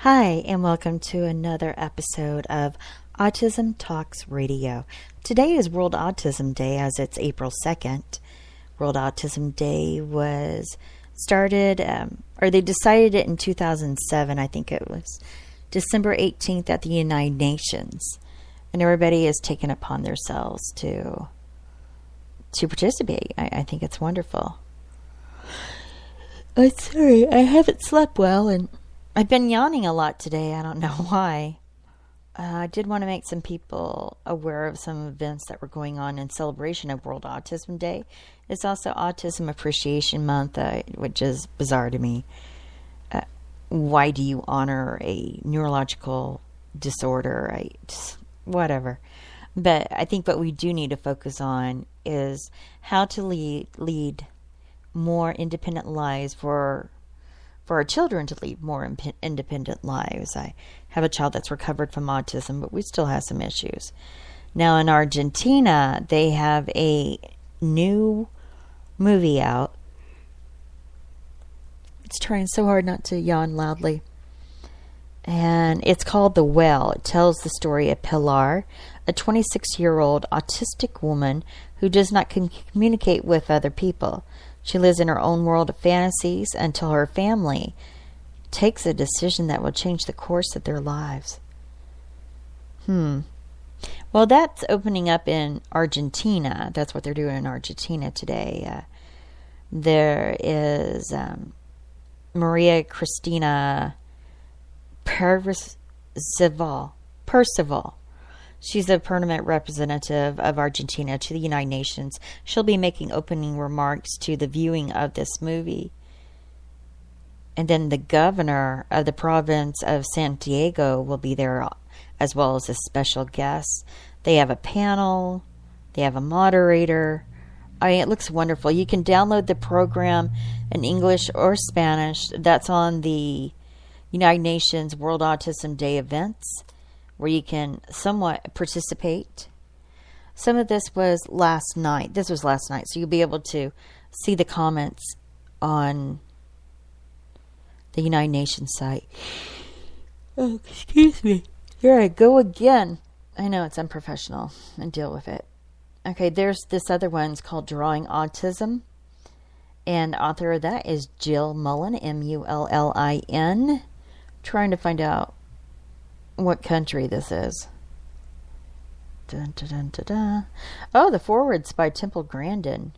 Hi, and welcome to another episode of Autism Talks Radio. Today is World Autism Day, as it's April 2nd. World Autism Day was started, they decided it in 2007. I think it was December 18th at the United Nations. And everybody has taken upon themselves to participate. I think it's wonderful. I'm sorry, I haven't slept well, and I've been yawning a lot today. I don't know why. I did want to make some people aware of some events that were going on in celebration of World Autism Day. It's also Autism Appreciation Month, which is bizarre to me. Why do you honor a neurological disorder? Whatever. But I think what we do need to focus on is how to lead more independent lives for our children to lead more independent lives. I have a child that's recovered from autism, but we still have some issues. Now in Argentina, they have a new movie out. It's trying so hard not to yawn loudly. And it's called The Well. It tells the story of Pilar, a 26-year-old autistic woman who does not communicate with other people. She lives in her own world of fantasies until her family takes a decision that will change the course of their lives. Well, that's opening up in Argentina. That's what they're doing in Argentina today. There is Maria Cristina Percival. She's a permanent representative of Argentina to the United Nations. She'll be making opening remarks to the viewing of this movie. And then the governor of the province of Santiago will be there, as well as a special guest. They have a panel. They have a moderator. It looks wonderful. You can download the program in English or Spanish. That's on the United Nations World Autism Day Events, where you can somewhat participate. Some of this was last night. This was last night, so you'll be able to see the comments on the United Nations site. Oh, excuse me. Here I go again. I know it's unprofessional, and deal with it. Okay, there's this other one. It's called Drawing Autism, and author of that is Jill Mullen, Mullin. Trying to find out what country this is. Dun, dun, dun, dun, dun. Oh, the foreword's by Temple Grandin.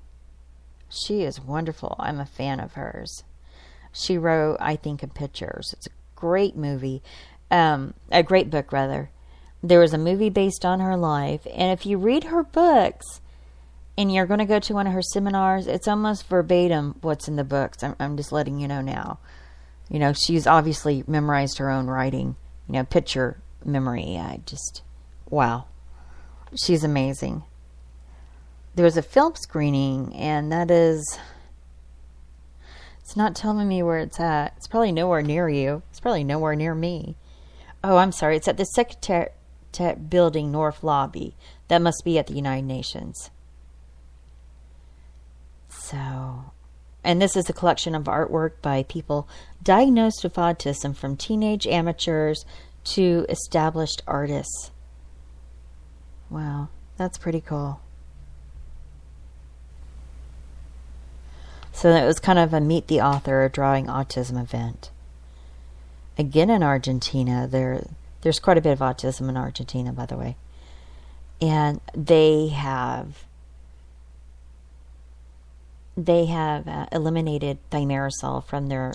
She is wonderful. I'm a fan of hers. She wrote I Think in Pictures. It's a great movie. A great book, rather. There was a movie based on her life. And if you read her books and you're going to go to one of her seminars, it's almost verbatim what's in the books. I'm just letting you know now. You know, she's obviously memorized her own writing. Picture memory. Wow. She's amazing. There was a film screening, and it's not telling me where it's at. It's probably nowhere near you. It's probably nowhere near me. Oh, I'm sorry. It's at the Secretariat Building North Lobby. That must be at the United Nations. And this is a collection of artwork by people diagnosed with autism, from teenage amateurs to established artists. Wow, that's pretty cool. So it was kind of a meet the author Drawing Autism event. Again in Argentina, there's quite a bit of autism in Argentina, by the way. And they have eliminated thimerosal from their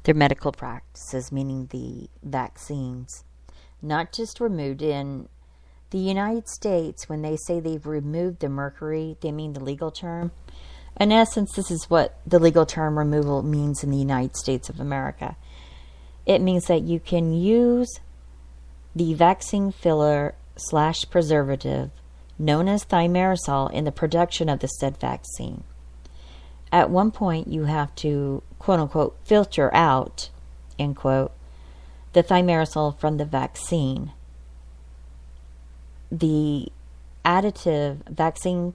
medical practices, meaning the vaccines. Not just removed. In the United States, when they say they've removed the mercury, they mean the legal term. In essence, this is what the legal term removal means in the United States of America. It means that you can use the vaccine filler / preservative known as thimerosal in the production of the said vaccine. At one point, you have to, quote-unquote, filter out, end quote, the thimerosal from the vaccine. The additive vaccine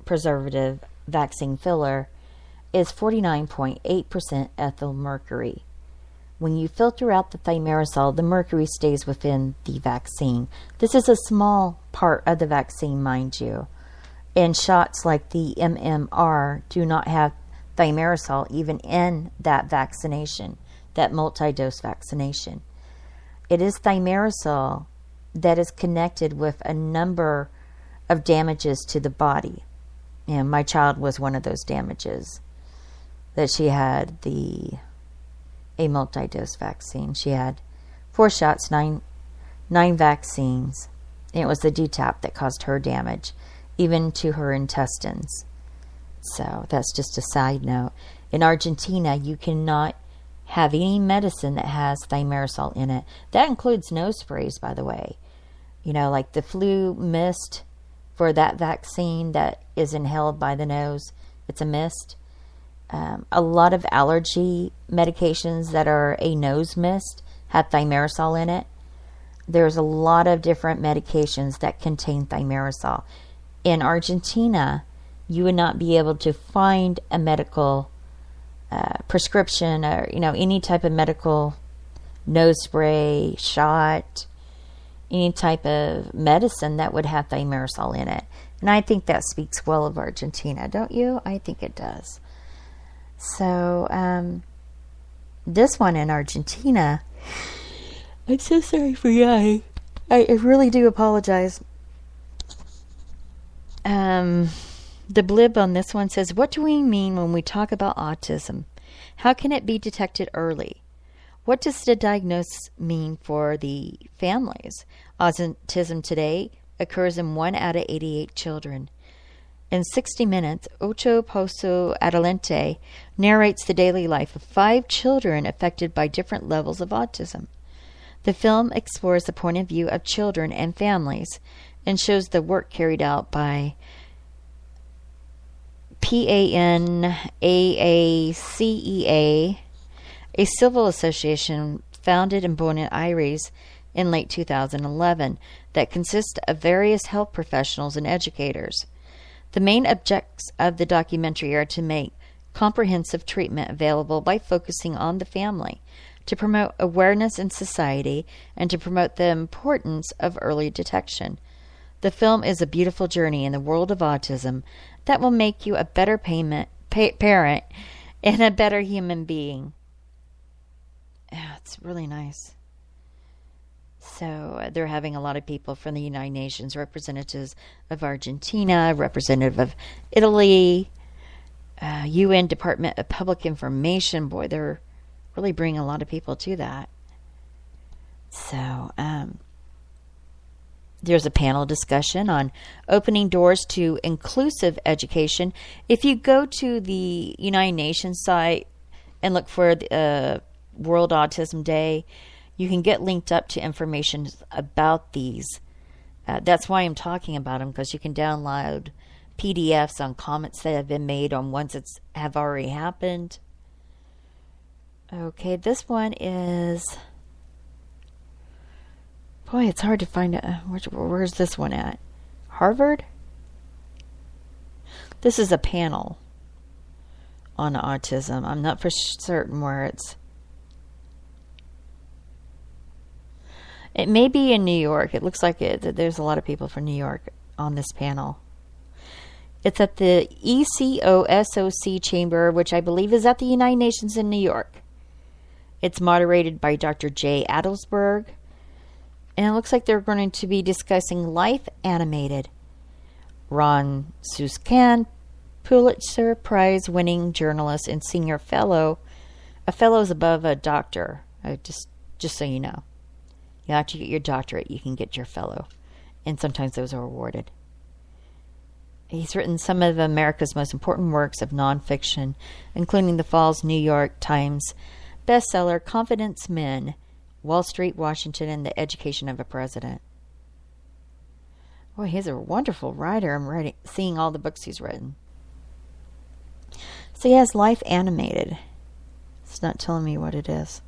preservative vaccine filler is 49.8% ethyl mercury. When you filter out the thimerosal, the mercury stays within the vaccine. This is a small part of the vaccine, mind you. And shots like the MMR do not have thimerosal even in that vaccination, that multi-dose vaccination. It is thimerosal that is connected with a number of damages to the body. And my child was one of those damages, that she had a multi-dose vaccine. She had 4 shots, nine vaccines. And it was the DTaP that caused her damage, even to her intestines. So that's just a side note. In Argentina, you cannot have any medicine that has thimerosal in it. That includes nose sprays, by the way. You know, like the flu mist for that vaccine that is inhaled by the nose. It's a mist. A lot of allergy medications that are a nose mist have thimerosal in it. There's a lot of different medications that contain thimerosal. In Argentina, you would not be able to find a medical prescription or, any type of medical nose spray, shot, any type of medicine that would have thimerosal in it. And I think that speaks well of Argentina, don't you? I think it does. So, this one in Argentina, I'm so sorry for yawning. I really do apologize. The blib on this one says, what do we mean when we talk about autism? How can it be detected early? What does the diagnosis mean for the families? Autism today occurs in 1 out of 88 children. In 60 Minutes, Ocho Pozo Adelante narrates the daily life of 5 children affected by different levels of autism. The film explores the point of view of children and families and shows the work carried out by PANAACEA, a civil association founded in Buenos Aires in late 2011 that consists of various health professionals and educators. The main objects of the documentary are to make comprehensive treatment available by focusing on the family, to promote awareness in society, and to promote the importance of early detection. The film is a beautiful journey in the world of autism that will make you a better parent and a better human being. Yeah, it's really nice. So they're having a lot of people from the United Nations, representatives of Argentina, representative of Italy, UN Department of Public Information. Boy, they're really bringing a lot of people to that. So there's a panel discussion on opening doors to inclusive education. If you go to the United Nations site and look for the World Autism Day, you can get linked up to information about these. That's why I'm talking about them, because you can download PDFs on comments that have been made on ones that have already happened. Okay, this one is... Boy, it's hard to find it. Where's this one at? Harvard? This is a panel on autism. I'm not for certain where it's... It may be in New York. It looks like there's a lot of people from New York on this panel. It's at the ECOSOC chamber, which I believe is at the United Nations in New York. It's moderated by Dr. Jay Adelsberg. And it looks like they're going to be discussing life animated. Ron Susskind, Pulitzer Prize winning journalist and senior fellow. A fellow is above a doctor, just so you know. You have to get your doctorate, you can get your fellow. And sometimes those are awarded. He's written some of America's most important works of nonfiction, including the Fall's New York Times bestseller, Confidence Men, Wall Street, Washington, and the Education of a President. Boy, he's a wonderful writer. I'm seeing all the books he's written. So he has life animated. It's not telling me what it is.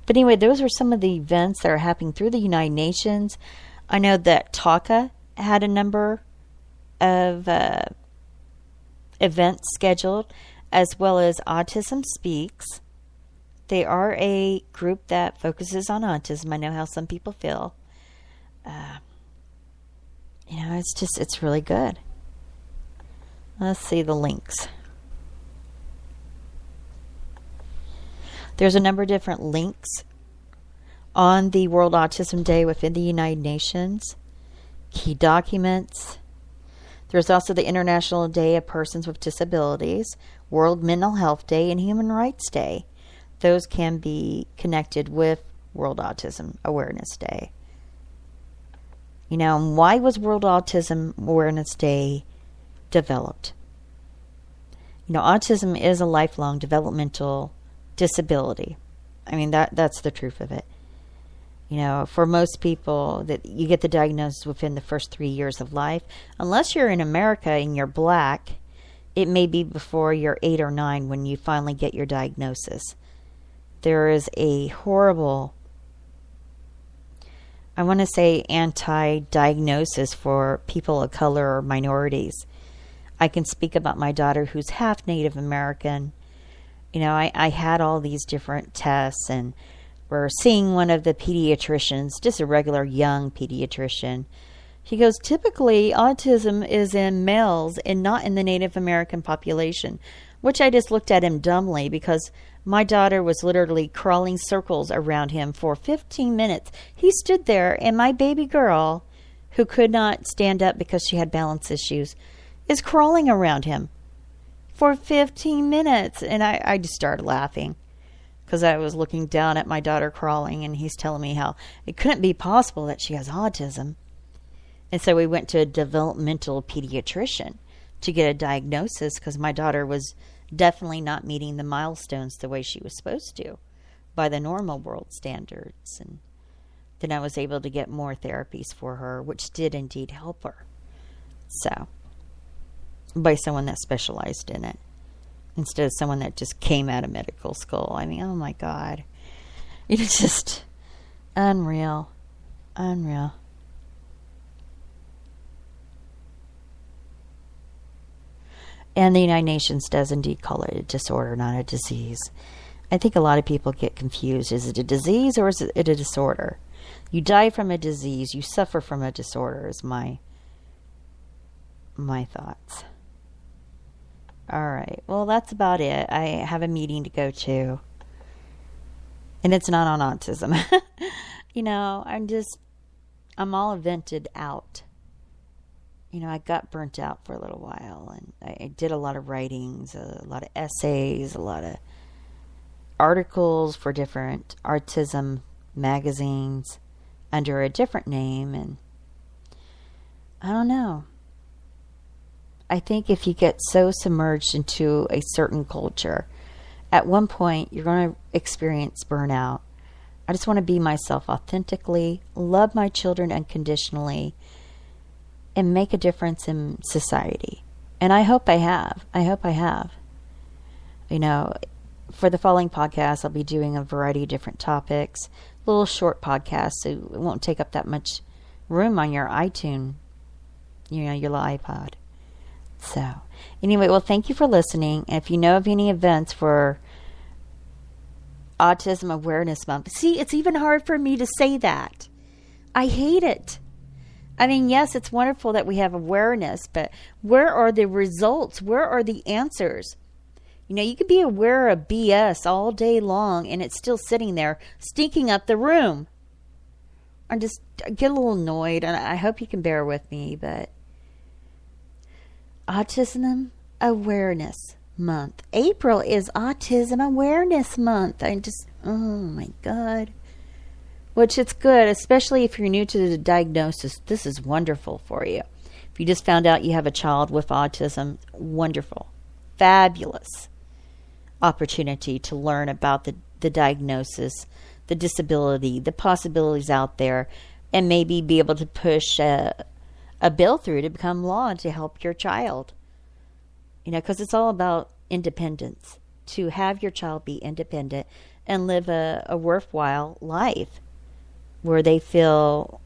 But anyway, those are some of the events that are happening through the United Nations. I know that TACA had a number of events scheduled, as well as Autism Speaks. They are a group that focuses on autism. I know how some people feel. It's really good. Let's see the links. There's a number of different links on the World Autism Day within the United Nations. Key documents. There's also the International Day of Persons with Disabilities, World Mental Health Day, and Human Rights Day. Those can be connected with World Autism Awareness Day. Why was World Autism Awareness Day developed? Autism is a lifelong developmental disability. That's the truth of it. For most people, that you get the diagnosis within the first 3 years of life. Unless you're in America and you're black, it may be before you're 8 or 9 when you finally get your diagnosis. There is a horrible, I want to say, anti-diagnosis for people of color or minorities. I can speak about my daughter who's half Native American. I had all these different tests, and we're seeing one of the pediatricians, just a regular young pediatrician. He goes, typically autism is in males and not in the Native American population, which I just looked at him dumbly because my daughter was literally crawling circles around him for 15 minutes. He stood there, and my baby girl, who could not stand up because she had balance issues, is crawling around him for 15 minutes. And I just started laughing because I was looking down at my daughter crawling, and he's telling me how it couldn't be possible that she has autism. And so we went to a developmental pediatrician to get a diagnosis because my daughter was definitely not meeting the milestones the way she was supposed to by the normal world standards. And then I was able to get more therapies for her, which did indeed help her. So, by someone that specialized in it instead of someone that just came out of medical school. Oh my God. It's just unreal. Unreal. And the United Nations does indeed call it a disorder, not a disease. I think a lot of people get confused. Is it a disease or is it a disorder? You die from a disease, you suffer from a disorder is my thoughts. All right. Well, that's about it. I have a meeting to go to. And it's not on autism. I'm all vented out. I got burnt out for a little while, and I did a lot of writings, a lot of essays, a lot of articles for different autism magazines under a different name, and I don't know. I think if you get so submerged into a certain culture, at one point you're going to experience burnout. I just want to be myself authentically, love my children unconditionally, and make a difference in society. And I hope I have. For the following podcast, I'll be doing a variety of different topics, little short podcasts, so it won't take up that much room on your iTunes, your little iPod. So, anyway, well, thank you for listening. And if you know of any events for Autism Awareness Month, see, it's even hard for me to say that. I hate it. Yes, it's wonderful that we have awareness, but where are the results? Where are the answers? You could be aware of BS all day long, and it's still sitting there, stinking up the room. I get a little annoyed, and I hope you can bear with me, but Autism Awareness Month. April is Autism Awareness Month. Oh my God. Which it's good, especially if you're new to the diagnosis. This is wonderful for you. If you just found out you have a child with autism, wonderful. Fabulous opportunity to learn about the diagnosis, the disability, the possibilities out there, and maybe be able to push a bill through to become law to help your child. Because it's all about independence. To have your child be independent and live a worthwhile life where they feel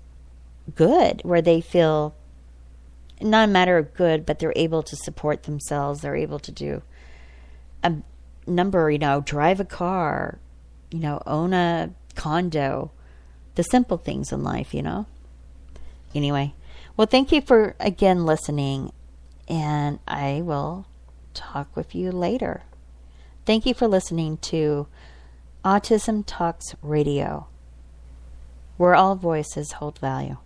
good, where they feel not a matter of good, but they're able to support themselves. They're able to do a number, drive a car, own a condo, the simple things in life, Anyway, well, thank you for, again, listening, and I will talk with you later. Thank you for listening to Autism Talks Radio, where all voices hold value.